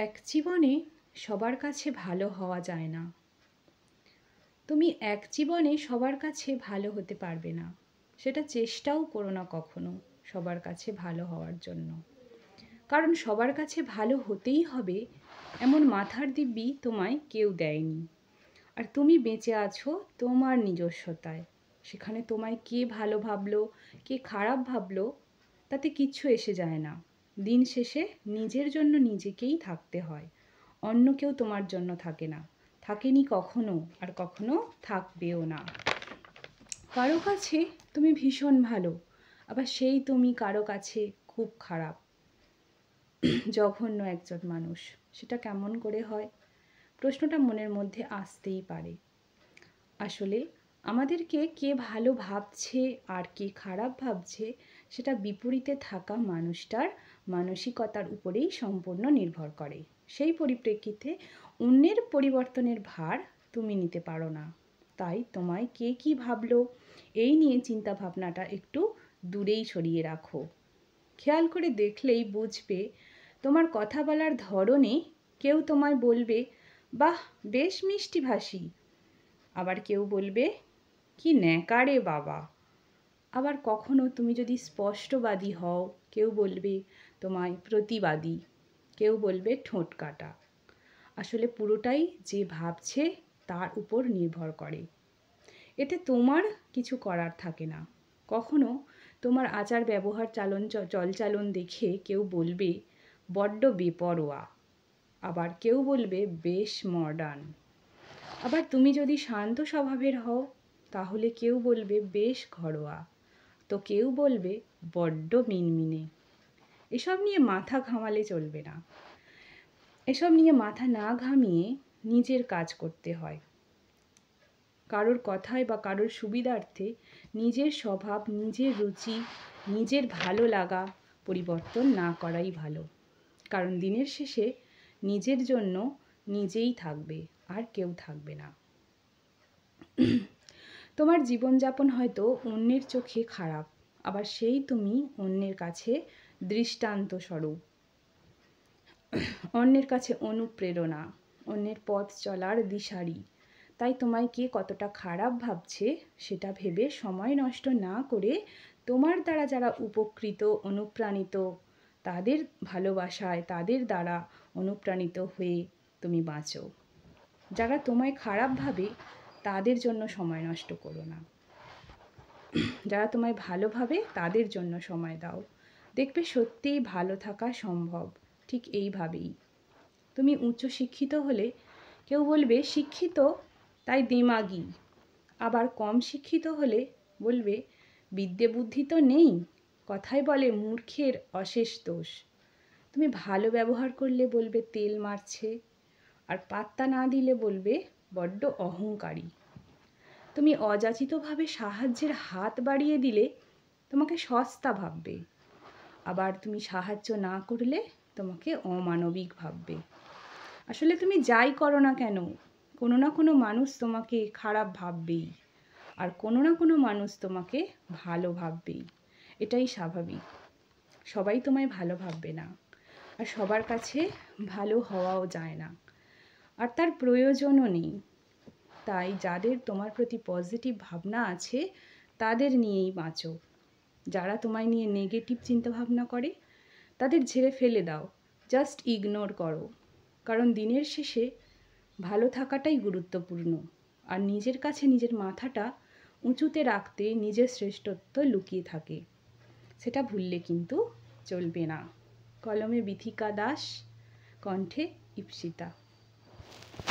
এক জীবনে সবার কাছে ভালো হওয়া যায় না। তুমি এক জীবনে সবার কাছে ভালো হতে পারবে না। সেটা চেষ্টাও করো না কখনো সবার কাছে ভালো হওয়ার জন্য। কারণ সবার কাছে ভালো হতেই হবে এমন মাথার দিব্যি তোমায় কেউ দেয়নি। আর তুমি বেঁচে আছো তোমার নিজস্বতায়। সেখানে তোমায় কে ভালো ভাবলো, কে খারাপ ভাবলো, তাতে কিচ্ছু এসে যায় না। দিন শেষে নিজের জন্য নিজেকেই থাকতে হয়। অন্য কেউ তোমার জন্য থাকে না, থাকেনি কখনো, আর কখনো থাকবেও না। কারো কাছে তুমি ভীষণ ভালো, আবার সেই তুমি কারো কাছে খুব খারাপ, জঘন্য একজন মানুষ। সেটা কেমন করে হয়? প্রশ্নটা মনের মধ্যে আসতেই পারে। আসলে আমাদেরকে কে ভালো ভাবছে আর কে খারাপ ভাবছে সেটা বিপরীতে থাকা মানুষটার মানসিকতার উপরেই সম্পূর্ণ নির্ভর করে। সেই পরিপ্রেক্ষিতে অন্যের পরিবর্তনের ভার তুমি নিতে পারো না। তাই তোমায় কে কী ভাবলো এই নিয়ে চিন্তা ভাবনাটা একটু দূরেই সরিয়ে রাখো। খেয়াল করে দেখলেই বুঝবে তোমার কথা বলার ধরনে কেউ তোমায় বলবে, বাহ বেশ মিষ্টিভাষী। আবার কেউ বলবে, কি ন্যাকা রে বাবা। আবার কখনো তুমি যদি স্পষ্টবাদী হও, কেউ বলবে তোমায় প্রতিবাদী, কেউ বলবে ঠোঁট কাটা। আসলে পুরোটাই যে ভাবছে তার উপর নির্ভর করে। এতে তোমার কিছু করার থাকে না। কখনো তোমার আচার ব্যবহার চলচালন দেখে কেউ বলবে বড্ড বেপরোয়া, আবার কেউ বলবে বেশ মডার্ন। আবার তুমি যদি শান্ত স্বভাবের হও তাহলে কেউ বলবে বেশ ঘরোয়া, তো কেউ বলবে বড্ড মিনমিনে। এসব নিয়ে মাথা ঘামালে চলবে না। এসব নিয়ে মাথা না ঘামিয়ে নিজের কাজ করতে হয়। কারোর কথায় বা কারোর সুবিধার্থে নিজের স্বভাব, নিজের রুচি, নিজের ভালো লাগা পরিবর্তন না করাই ভালো। কারণ দিনের শেষে নিজের জন্য নিজেই থাকবে, আর কেউ থাকবে না। তোমার জীবনযাপন হয়তো অন্যের চোখে খারাপ, আবার সেই তুমি অন্যের কাছে দৃষ্টান্ত স্বরূপ, অন্যের কাছে অনুপ্রেরণা, অন্যের পথ চলার দিশারি। তাই তোমায় কে কতটা খারাপ ভাবছে সেটা ভেবে সময় নষ্ট না করে তোমার দ্বারা যারা উপকৃত, অনুপ্রাণিত, তাদের ভালোবাসায়, তাদের দ্বারা অনুপ্রাণিত হয়ে তুমি বাঁচো। যারা তোমায় খারাপ ভাবে তাদের জন্য সময় নষ্ট করো না। যারা তোমায় ভালোভাবে তাদের জন্য সময় দাও। দেখবে সত্যিই ভালো থাকা সম্ভব। ঠিক এইভাবেই তুমি উচ্চশিক্ষিত হলে কেউ বলবে শিক্ষিত তাই দিমাগি, আবার কম শিক্ষিত হলে বলবে বিদ্যে বুদ্ধি তো নেই, কথায় বলে মূর্খের অশেষ দোষ। তুমি ভালো ব্যবহার করলে বলবে তেল মারছে, আর পাত্তা না দিলে বলবে বড্ড অহংকারী। তুমি অযাচিতভাবে সাহায্যের হাত বাড়িয়ে দিলে তোমাকে সস্তা ভাববে, আবার তুমি সাহায্য না করলে তোমাকে অমানবিক ভাববে। আসলে তুমি যাই করো না কেন, কোনো না কোনো মানুষ তোমাকে খারাপ ভাববেই, আর কোনো না কোনো মানুষ তোমাকে ভালো ভাববেই। এটাই স্বাভাবিক। সবাই তোমায় ভালো ভাববে না, আর সবার কাছে ভালো হওয়াও যায় না, আর তার প্রয়োজনও নেই। তাই যাদের তোমার প্রতি পজিটিভ ভাবনা আছে তাদের নিয়েই বাঁচো। যারা তোমায় নিয়ে নেগেটিভ চিন্তাভাবনা করে তাদের ঝেড়ে ফেলে দাও, জাস্ট ইগনোর করো। কারণ দিনের শেষে ভালো থাকাটাই গুরুত্বপূর্ণ, আর নিজের কাছে নিজের মাথাটা উঁচুতে রাখতে নিজের শ্রেষ্ঠত্ব লুকিয়ে থাকে। সেটা ভুললে কিন্তু চলবে না। কলমে বিথিকা দাস, কণ্ঠে ইপ্সিতা।